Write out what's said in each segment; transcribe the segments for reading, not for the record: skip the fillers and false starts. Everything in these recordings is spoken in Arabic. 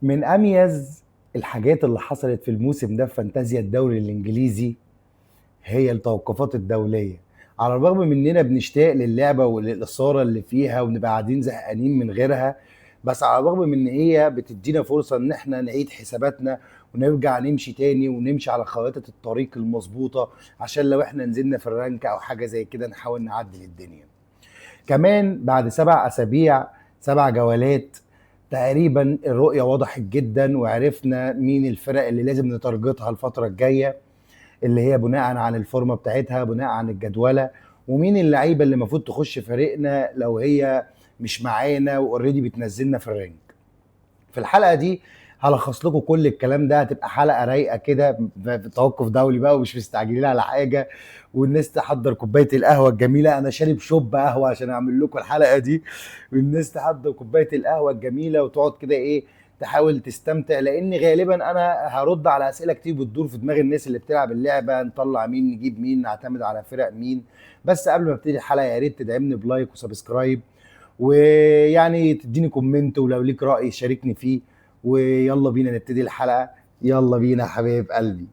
من اميز الحاجات اللي حصلت في الموسم ده في فانتازيا الدوري الانجليزي هي التوقفات الدوليه. على الرغم من اننا بنشتاق للعبه وللاثاره اللي فيها ونبقى قاعدين زهقانين من غيرها، بس على الرغم من ان هي بتدينا فرصه ان احنا نعيد حساباتنا ونرجع نمشي تاني ونمشي على خريطه الطريق المظبوطه، عشان لو احنا نزلنا في الرانك او حاجه زي كده نحاول نعدل الدنيا. كمان بعد 7 أسابيع 7 جولات تقريبا الرؤية وضحت جدا، وعرفنا مين الفرق اللي لازم نتارجتها الفترة الجاية، اللي هي بناء عن الفورمة بتاعتها، بناء عن الجدولة، ومين اللعيبة اللي المفروض تخش فريقنا لو هي مش معانا واوريدي بتنزلنا في الرانك. في الحلقه دي هلخص لكم كل الكلام ده، هتبقى حلقه رايقه كده في توقف دولي بقى ومش مستعجلين على حاجه، والناس تحضر كوبايه القهوه الجميله. انا شارب شوب قهوه عشان اعمل لكم الحلقه دي، والناس تحضر كوبايه القهوه الجميله وتقعد كده ايه، تحاول تستمتع، لان غالبا انا هرد على اسئله كتير بتدور في دماغ الناس اللي بتلعب اللعبه: نطلع مين، نجيب مين، نعتمد على فرق مين. بس قبل ما ابتدي الحلقه يا ريت تدعمني بلايك وسبسكرايب، ويعني تديني كومنت، ولو ليك رأي شاركني فيه. ويلا بينا نبتدي الحلقة. يلا بينا يا حبايب قلبي.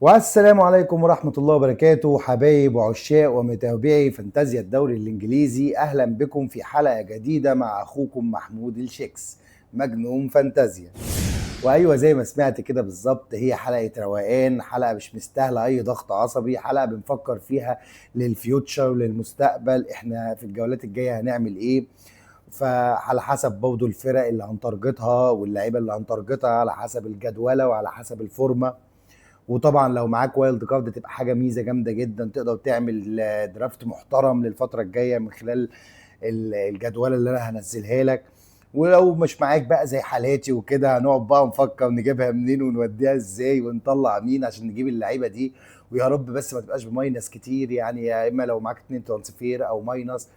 والسلام عليكم ورحمة الله وبركاته، حبايب وعشاق ومتابعي فانتازيا الدوري الإنجليزي، أهلا بكم في حلقة جديدة مع أخوكم محمود الشيكس، مجنون فانتازيا. وايوه زي ما سمعت كده بالظبط، هي حلقه روقان، حلقه مش مستاهله اي ضغط عصبي، حلقه بنفكر فيها للفيوتشر وللمستقبل، احنا في الجولات الجايه هنعمل ايه. فعلى حسب برضه الفرق اللي هنتارجتها واللعيبه اللي هنتارجتها، على حسب الجدوله وعلى حسب الفورمه. وطبعا لو معاك وايلد كارد تبقى حاجه ميزه جامده جدا، تقدر تعمل درافت محترم للفتره الجايه من خلال الجدول اللي انا هنزلها لك. ولو مش معاك بقى زي حالاتي وكده، هنقعد بقى نفكر نجيبها منين ونوديها ازاي ونطلع مين عشان نجيب اللعيبه دي. ويا رب بس ما تبقاش بماينس كتير، يعني يا اما لو معاك 2 ترانسفير او ماينس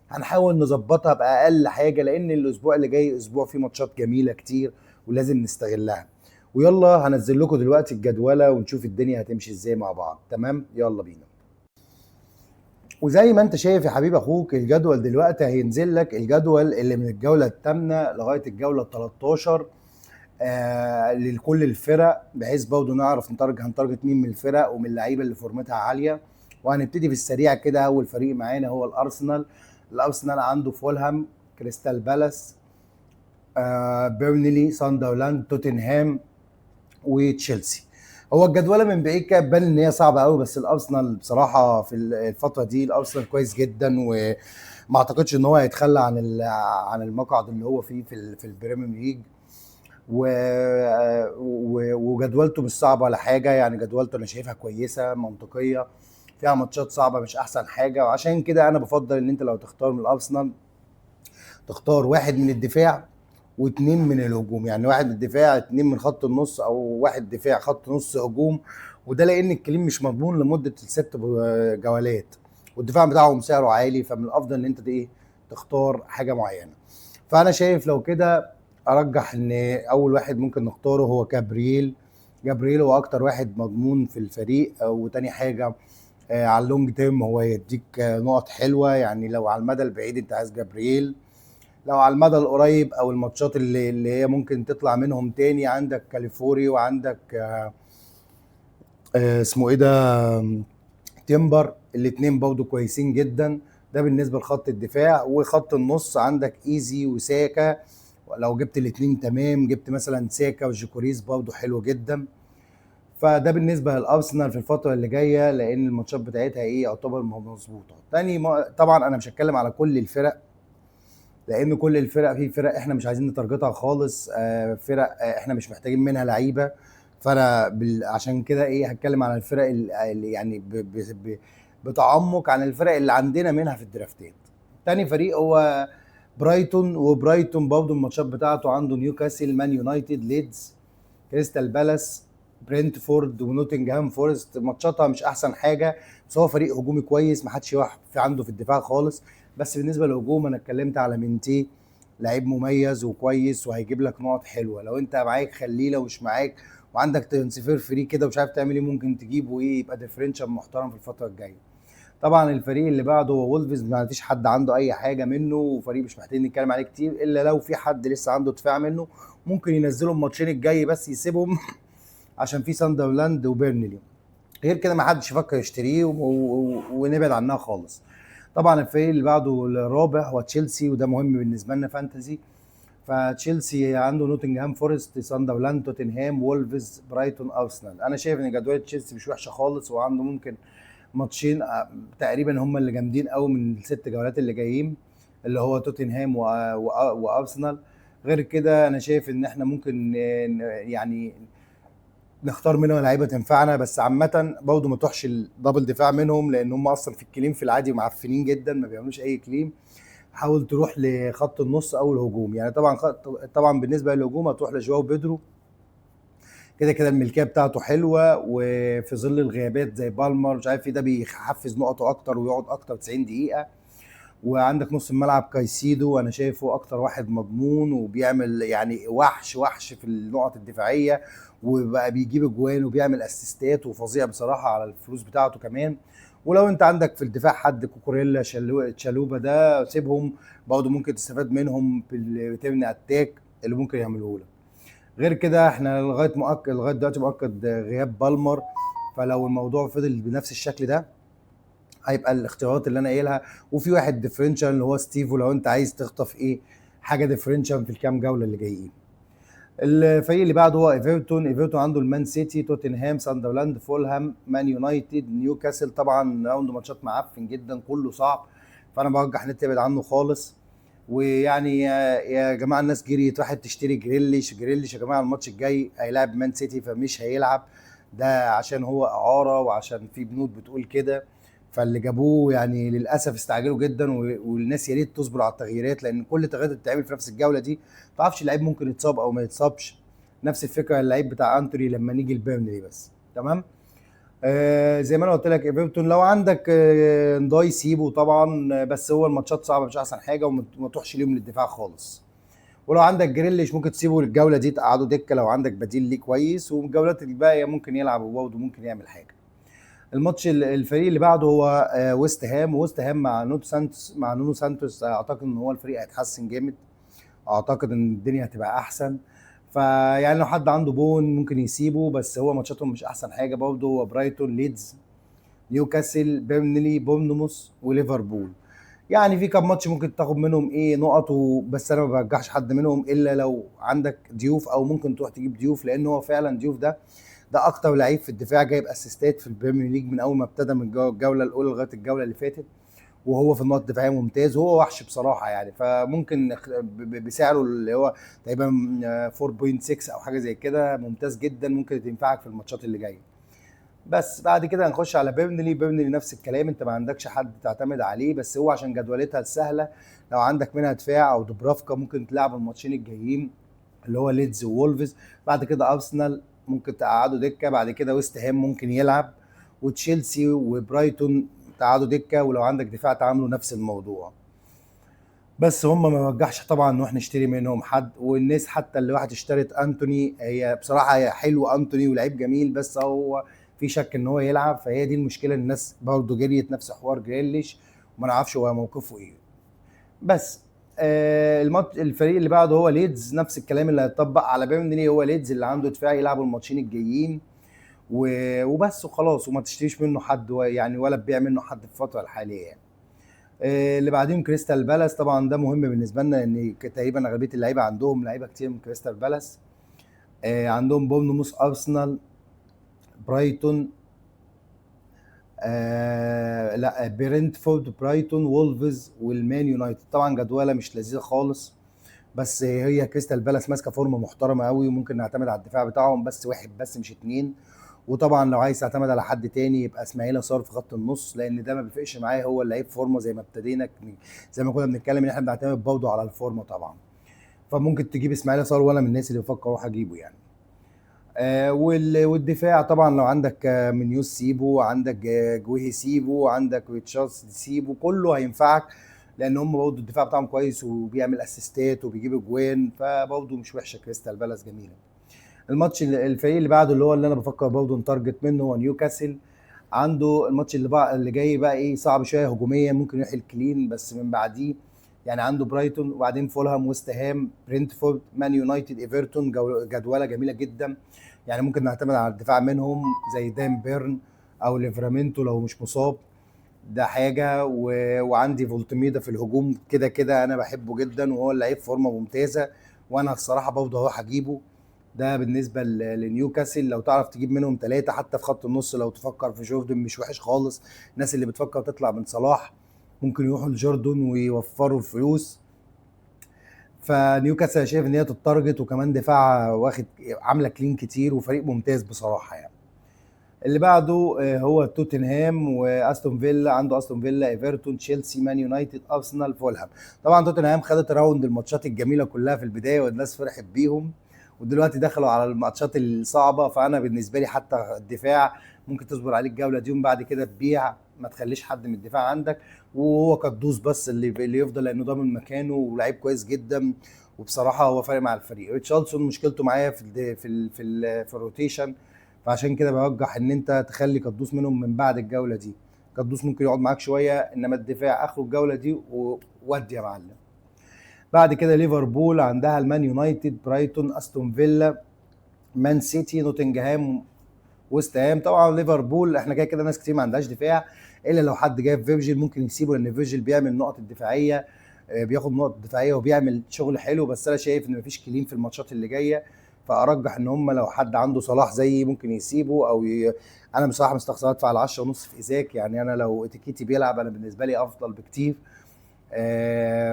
هنحاول نظبطها باقل حاجه، لان الاسبوع اللي جاي اسبوع فيه ماتشات جميله كتير ولازم نستغلها. ويلا هنزل لكم دلوقتي الجدوله ونشوف الدنيا هتمشي ازاي مع بعض. تمام، يلا بينا. وزي ما انت شايف يا حبيب اخوك، الجدول دلوقتي هينزل لك الجدول اللي من الجوله الثامنه لغايه الجوله ال 13 لكل الفرق، بحيث برضه نعرف هنتارجت مين من الفرق ومن اللعيبه اللي فورمتها عاليه. وهنبتدي في السريع كده. اول فريق معانا هو الارسنال. الارسنال عنده فولهام، كريستال بالاس، بيرنلي، ساندرلاند، توتنهام، وتشيلسي. هو الجدوله من بعيد كده تبان ان هي صعبه قوي، بس الارسنال بصراحه في الفتره دي الارسنال كويس جدا، وما اعتقدش ان هو هيتخلى عن عن المقعد اللي هو فيه في البريمير ليج. وجدولته مش صعبه ولا حاجه، يعني جدولته انا شايفها كويسه منطقيه، فيها ماتشات صعبه مش احسن حاجه. وعشان كده انا بفضل ان انت لو تختار من الارسنال تختار واحد من الدفاع واتنين من الهجوم، يعني واحد من الدفاع اتنين من خط النص، او واحد دفاع خط نص هجوم. وده لان الكلين مش مضمون لمده ال6 جولات، والدفاع بتاعهم سعره عالي، فمن الافضل ان انت ايه تختار حاجه معينه. فانا شايف لو كده ارجح ان اول واحد ممكن نختاره هو جابرييل. جابرييل هو اكتر واحد مضمون في الفريق، وتاني حاجه على اللونج تيرم هو يديك نقط حلوه، يعني لو على المدى البعيد انت عايز جابرييل. لو على المدى القريب او الماتشات اللي هي ممكن تطلع منهم تاني، عندك كاليفوري، وعندك اسمه ايه ده، تيمبر، الاتنين برضه كويسين جدا. ده بالنسبه لخط الدفاع. وخط النص عندك ايزي وساكا، لو جبت الاتنين تمام. جبت مثلا ساكا وجيكوريز برضه حلو جدا. فده بالنسبه للارسنال في الفتره اللي جايه، لان الماتشات بتاعتها ايه يعتبر مظبوطه. طبعا انا مش هتكلم على كل الفرق، لان كل الفرق، في فرق احنا مش عايزين نتارجتها خالص، فرق احنا مش محتاجين منها لعيبه. فانا عشان كده ايه هتكلم عن الفرق اللي يعني بتعمق عن الفرق اللي عندنا منها في الدرافتات. تاني فريق هو برايتون. وبرايتون برضه الماتشات بتاعته عنده نيوكاسل، مان يونايتد، ليدز، كريستال بالاس، برنتفورد، ونوتنجهام فورست. ماتشاتها مش احسن حاجه، بس هو فريق هجومي كويس، ما حدش يوقف في عنده في الدفاع خالص. بس بالنسبه للهجوم انا اتكلمت على منتي، لعيب مميز وكويس وهيجيب لك نقط حلوه. لو انت معاك خليه، لو مش معاك وعندك ترانسفير فري كده ومش عارف تعمل ايه، ممكن تجيبه ايه يبقى ديفرنشال محترم في الفتره الجايه. طبعا الفريق اللي بعده هو وولفز، ما فيش حد عنده اي حاجه منه، وفريق مش محتاجين نتكلم عليه كتير الا لو في حد لسه عنده دفاع منه، ممكن ينزلوا الماتشين الجاي بس يسيبهم عشان في ساندرلاند وبيرنلي. غير كده ما حدش يفكر يشتريه ونبعد عنها خالص. طبعا الفريق اللي بعده الرابع هو تشيلسي، وده مهم بالنسبه لنا فانتزي. فتشيلسي عنده نوتنغهام فورست، ساندرلاند، توتنهام، وولفز، برايتون، ارسنال. انا شايف ان جدول تشيلسي مش وحشه خالص، وعنده ممكن ماتشين تقريبا هم اللي جامدين قوي من الست جولات اللي جايين، اللي هو توتنهام وارسنال. غير كده انا شايف ان احنا ممكن يعني نختار منهم لعيبه تنفعنا، بس عامه برضه ما تروحش الدبل دفاع منهم، لان هم اصلا في الكليم في العادي معفنين جدا، ما بيعملوش اي كليم. حاول تروح لخط النص او الهجوم. يعني طبعا بالنسبه للهجوم هتروح لجواو بيدرو، كده كده الملكيه بتاعته حلوه، وفي ظل الغيابات زي بالمر مش عارف ايه ده بيحفز نقطه اكتر ويقعد اكتر 90 دقيقه. وعندك نص الملعب كايسيدو، انا شايفه اكتر واحد مضمون وبيعمل يعني وحش في النقط الدفاعيه، وبقى بيجيب اجوان وبيعمل اسيستات وفظيع بصراحه على الفلوس بتاعته كمان. ولو انت عندك في الدفاع حد كوكوريلا تشالوبا ده سيبهم، برضه ممكن تستفاد منهم في التيرن اتاك اللي ممكن يعملوه لك. غير كده احنا لغايه دلوقتي مؤكد غياب بالمر، فلو الموضوع فضل بنفس الشكل ده هيبقى الاختيارات اللي انا قايلها. وفي واحد ديفرنشال اللي هو ستيفو، لو انت عايز تخطف ايه حاجه ديفرنشال في الكام جوله اللي جايين. الفريق اللي بعده هو ايفرتون عنده المان سيتي، توتنهام، ساندرلاند، فولهام، مان يونايتد، نيوكاسل. طبعا عنده ماتشات معفن جدا كله صعب، فانا برجح نتبعد عنه خالص. ويعني يا جماعه الناس جريت راحت تشتري جريليش يا جماعه الماتش الجاي هيلاعب مان سيتي فمش هيلعب، ده عشان هو اعاره وعشان في بنود بتقول كده. فاللي جابوه يعني للاسف استعجلوا جدا، والناس يا ريت تصبر على التغييرات، لان كل التغييرات اللي بتتعمل في نفس الجوله دي ما تعرفش اللعيب ممكن يتصاب او ما يتصابش. نفس الفكره اللعيب بتاع انتوني لما نيجي البيرنلي بس. تمام. زي ما انا قلت لك ايفرتون لو عندك نضاي سيبه طبعا، بس هو الماتشات صعبه مش احسن حاجه، وما تروحش ليهم للدفاع خالص. ولو عندك جريليش ممكن تسيبه للجوله دي تقعده دكه لو عندك بديل ليه كويس، والجولات الباقيه ممكن يلعب وبرضه ممكن يعمل حاجه. الماتش الفريق اللي بعده هو ويست هام مع نونو سانتوس. اعتقد ان هو الفريق هيتحسن جامد، اعتقد ان الدنيا هتبقى احسن. فيعني لو حد عنده بون ممكن يسيبه، بس هو ماتشاتهم مش احسن حاجه برضه. هو برايتون، ليدز، نيوكاسل، بيرنلي، بورنموث، وليفربول. يعني في كام ماتش ممكن تاخد منهم ايه نقط بس انا ما برجحش حد منهم الا لو عندك ضيوف، او ممكن تروح تجيب ضيوف، لان هو فعلا ضيوف ده اكتر لعيب في الدفاع جايب اسيستات في البريمير ليج من اول ما ابتدى من الجوله الاولى لغايه الجوله اللي فاتت، وهو في النقط الدفاعيه ممتاز، وهو وحش بصراحه يعني. فممكن بسعره اللي هو تقريبا 4.6 او حاجه زي كده ممتاز جدا، ممكن تنفعك في الماتشات اللي جايه. بس بعد كده هنخش على بيرنلي نفس الكلام، انت ما عندكش حد تعتمد عليه، بس هو عشان جدولتها السهله لو عندك منها دفاع او دبرافكا ممكن تلعب الماتشين الجايين اللي هو ليدز وولفز. بعد كده ارسنال ممكن تقعدوا دكه، بعد كده ويست هام ممكن يلعب، وتشيلسي وبرايتون تقعدوا دكه، ولو عندك دفاع تعاملوا نفس الموضوع. بس هم ما رجحش طبعا نروح نشتري منهم حد، والناس حتى اللي واحد اشترت انتوني، هي بصراحه هي حلو انتوني ولعيب جميل، بس هو في شك ان هو يلعب، فهي دي المشكله. الناس برضه جريت نفس حوار جريليش وما نعرفش هو موقفه ايه. بس الفريق اللي بعده هو ليدز، نفس الكلام اللي هيطبق على بيرنلي، هو ليدز اللي عنده دفاع يلعبوا الماتشين الجايين وبس وخلاص، وما تشتريش منه حد يعني، ولا تبيع منه حد في الفتره الحاليه يعني. اللي بعدين كريستال بالاس، طبعا ده مهم بالنسبه لنا لان تقريبا اغلبيه اللعيبه عندهم لعيبه كتير من كريستال بالاس. عندهم بورنموث، ارسنال، برايتون، لا برينتفورد، برايتون، وولفز، والمان يونايتد. طبعا جدوله مش لذيذه خالص، بس هي كريستال بالاس ماسكه فورمه محترمه قوي، وممكن نعتمد على الدفاع بتاعهم بس واحد بس مش اتنين. وطبعا لو عايز تعتمد على حد تاني يبقى اسماعيل صار في خط النص، لان ده ما بيفرقش معايا، هو اللعيب فورمه زي ما ابتدينا، زي ما كنا بنتكلم ان احنا بنعتمد برضه على الفورمه طبعا. فممكن تجيب اسماعيل صار، ولا من الناس اللي بفكر اروح اجيبه يعني. والدفاع طبعا لو عندك منيوس سيبو، عندك جويهي سيبو، عندك ريتشاردز سيبو، كله هينفعك، لان هم برضه الدفاع بتاعهم كويس وبيعمل اسيستات وبيجيب اجوان، فبرضه مش وحشه كريستال بالاس جميله. الفريق اللي بعده اللي هو اللي انا بفكر برضه نتارجت منه هو نيوكاسل. عنده الماتش اللي جاي بقى ايه صعب شويه هجوميا، ممكن يروح الكلين بس من بعديه يعني عنده برايتون وبعدين فولهام ويست هام برينتفورد مان يونايتد ايفرتون، جدوله جميله جدا. يعني ممكن نعتمد على الدفاع منهم زي دان بيرن او ليفرامينتو لو مش مصاب، ده حاجه وعندي فولتميدا في الهجوم كده كده انا بحبه جدا وهو اللعيب فورمه ممتازه، وانا الصراحه برضه هروح اجيبه. ده بالنسبه لنيوكاسل. لو تعرف تجيب منهم ثلاثه حتى في خط النص، لو تفكر في جوردن مش وحش خالص. الناس اللي بتفكر تطلع من صلاح ممكن يروحوا لجوردن ويوفروا الفلوس. فنيوكاسل شايف ان هي تتارجت، وكمان دفاع واخد عامله كلين كتير وفريق ممتاز بصراحه يعني. اللي بعده هو توتنهام واستون فيلا. عنده استون فيلا ايفرتون تشيلسي مان يونايتد ارسنال فولهام. طبعا توتنهام خدت راوند الماتشات الجميله كلها في البدايه والناس فرحت بيهم، ودلوقتي دخلوا على الماتشات الصعبه. فانا بالنسبه لي حتى الدفاع ممكن تصبر عليه الجوله دي ومن بعد كده تبيع، ما تخليش حد من الدفاع عندك، وهو قدوس بس اللي يفضل لانه ضامن مكانه ولاعيب كويس جدا. وبصراحه هو فارق مع الفريق. ريتشاردسون مشكلته معايا في الروتيشن، فعشان كده برجح ان انت تخلي قدوس منهم من بعد الجوله دي. قدوس ممكن يقعد معاك شويه، انما الدفاع اخره الجوله دي وودي يا معلم. بعد كده ليفربول عندها المان يونايتد برايتون استون فيلا مان سيتي نوتنجهام ويست هام. طبعا ليفربول احنا كده كده ناس كتير ما عندهاش دفاع، الا لو حد جايب فيرجيل ممكن يسيبه، لان فيرجيل بيعمل النقط الدفاعيه، بياخد نقط دفاعيه وبيعمل شغل حلو. بس انا شايف ان مفيش كلين في الماتشات اللي جايه، فارجح ان هم لو حد عنده صلاح زيي ممكن يسيبه انا بصراحه مستخسر ادفع ال 10 ونص في ايزاك. يعني انا لو اتيكيتي بيلعب انا بالنسبه لي افضل بكتير.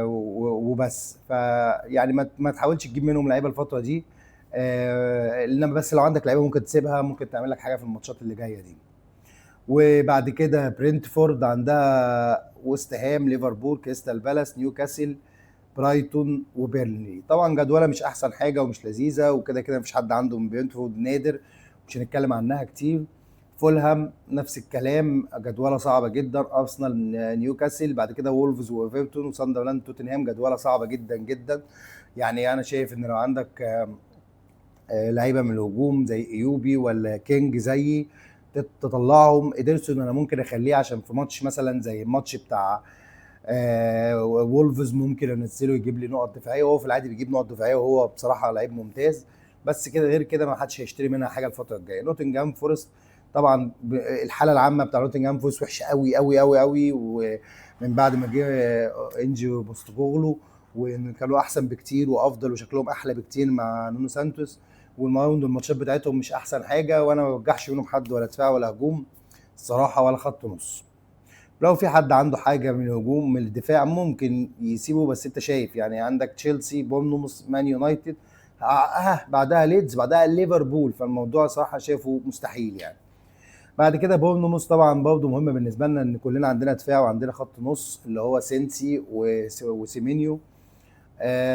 وبس فيعني ما تحاولش تجيب منهم لعيبه الفتره دي. انما بس لو عندك لعيبه ممكن تسيبها، ممكن تعمل لك حاجه في الماتشات اللي جايه دي. وبعد كده برينتفورد عندها ويست هام ليفربول كريستال بالاس نيوكاسل برايتون وبيرنلي. طبعا جدوله مش احسن حاجه ومش لذيذه، وكده كده مفيش حد عنده من برينتفورد، نادر، مش هنتكلم عنها كتير. فولهام نفس الكلام، جدوله صعبه جدا. ارسنال نيوكاسل، بعد كده وولفز وايفرتون وساندرلاند توتنهام، جدوله صعبه جدا جدا. يعني انا شايف ان لو عندك لعيبه من الهجوم زي ايوبي ولا كينج زيي تطلعهم. ادرسون انا ممكن اخليه عشان في ماتش مثلا زي الماتش بتاع وولفز ممكن انزله يجيب لي نقط دفاعيه، وهو في العادي بيجيب نقط دفاعيه وهو بصراحه لعيب ممتاز. بس كده غير كده ما حدش هيشتري منها حاجه الفتره الجايه. نوتنجهام فورست طبعا الحاله العامه بتاع نوتنجهام فورست وحشه قوي قوي قوي قوي، ومن بعد ما جه انجي بوستوغلو وان كانوا احسن بكتير وافضل وشكلهم احلى بكتير مع نونو سانتوس. والمراوند الماتشات بتاعتهم مش احسن حاجه، وانا ما بوجعش منهم حد ولا دفاع ولا هجوم الصراحه ولا خط نص. لو في حد عنده حاجه من الهجوم من الدفاع ممكن يسيبه، بس انت شايف يعني عندك تشيلسي بورنموث مان يونايتد بعدها ليدز بعدها ليفربول، فالموضوع صراحه شايفه مستحيل يعني. بعد كده بورنموث طبعا برضه مهم بالنسبه لنا ان كلنا عندنا دفاع وعندنا خط نص اللي هو سينسي وسيمينيو.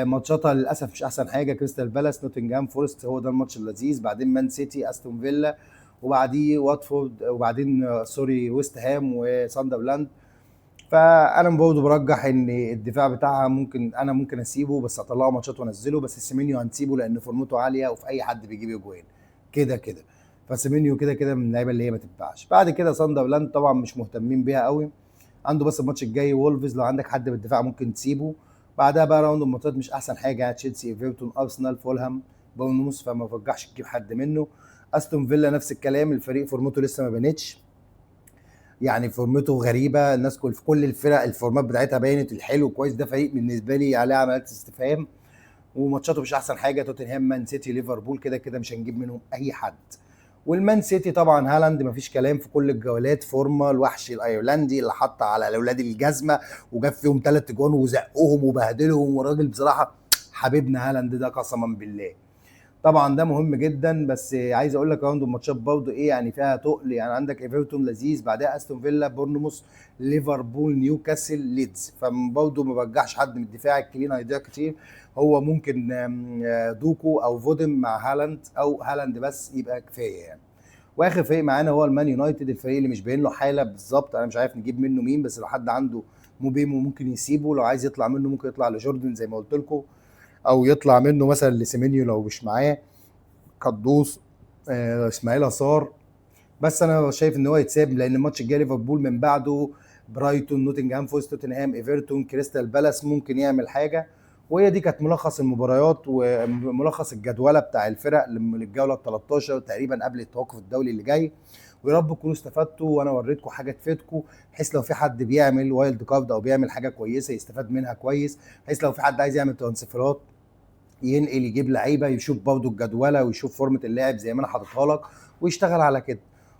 ماتشاتها للاسف مش احسن حاجه. كريستال بالاس نوتنجهام فورست هو ده الماتش اللذيذ، بعدين مان سيتي استون فيلا، وبعديه واتفورد، وبعدين سوري ويست هام وساندرلاند. فانا برضه برجح ان الدفاع بتاعها ممكن اسيبه، بس اطلعه ماتشات وانزله. بس سيمينيو هنسيبه لان فورمته عاليه وفي اي حد بيجيب اجوان كده كده. فسيمينيو كده كده من اللعيبه اللي هي ما تتباعش. بعد كده ساندرلاند طبعا مش مهتمين بيها قوي، عنده بس الماتش الجاي وولفز، لو عندك حد بالدفاع ممكن تسيبه. بعدها بقى راوند الماتشات مش احسن حاجه يعني تشيلسي ايفرتون ارسنال فولهام بورنموث، فما برجحش تجيب حد منه. استون فيلا نفس الكلام، الفريق فورمته لسه ما بانتش، يعني فورمته غريبه. الناس في كل الفرق الفورمات بتاعتها بينت الحلو كويس، ده فريق بالنسبه لي عليه علامات استفهام وماتشاته مش احسن حاجه. توتنهام مان سيتي ليفربول كده كده مش هنجيب منهم اي حد. والمان سيتي طبعا هالاند مفيش كلام في كل الجولات، فورمه الوحش الايرلندي اللي حط على الاولاد الجزمه وجاب فيهم 3 جوان وزقهم وبهدلهم، والراجل بصراحه حبيبنا هالاند ده قسما بالله. طبعا ده مهم جدا. بس عايز اقول لك راوند الماتشات برضه ايه يعني فيها تقل، يعني عندك ايفرتون لذيذ، بعدها استون فيلا بورنموث ليفربول نيوكاسل ليدز. فبرضه ما برجحش حد من الدفاع، الكلين هيضيع كتير. هو ممكن دوكو او فودن مع هالاند او هالاند بس يبقى كفايه يعني. واخر فريق معانا هو المان يونايتد، الفريق اللي مش باين له حاله بالظبط، انا مش عارف نجيب منه مين، بس لو حد عنده موبيمو ممكن يسيبه، لو عايز يطلع منه ممكن يطلع لجوردن زي ما قلت لكم، او يطلع منه مثلا لسيمينيو لو مش معاه قدوس، اسماعيل صار، بس انا شايف ان هو يتساب، لان الماتش الجاي ليفربول من بعده برايتون، نوتنجهام فورست، توتنهام، ايفرتون، كريستال بالاس، ممكن يعمل حاجه. وهي دي كانت ملخص المباريات وملخص الجدوله بتاع الفرق للجوله ال 13 تقريبا قبل التوقف الدولي اللي جاي. ويا رب تكونوا استفدتوا وانا وريتكم حاجه تفيدكم، بحيث لو في حد بيعمل وايلد كارد او بيعمل حاجه كويسه يستفاد منها كويس، بحيث لو في حد عايز يعمل ترانسفيرات ينقل يجيب لعيبه، يشوف برضه الجدوله ويشوف فورمه اللاعب زي ما انا حاططها لك، ويشتغل على كده.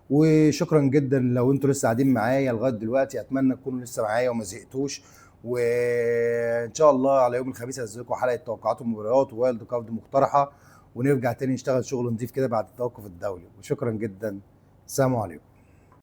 وشكرا جدا لو انتوا لسه قاعدين معايا لغايه دلوقتي، اتمنى تكونوا لسه معايا وما زهقتوش. وان شاء الله على يوم الخميس هنزل لكم حلقه توقعات المباريات ووايلد كارد مقترحه، ونرجع تاني نشتغل شغل نظيف كده بعد التوقف الدولي. وشكرا جدا، السلام عليكم.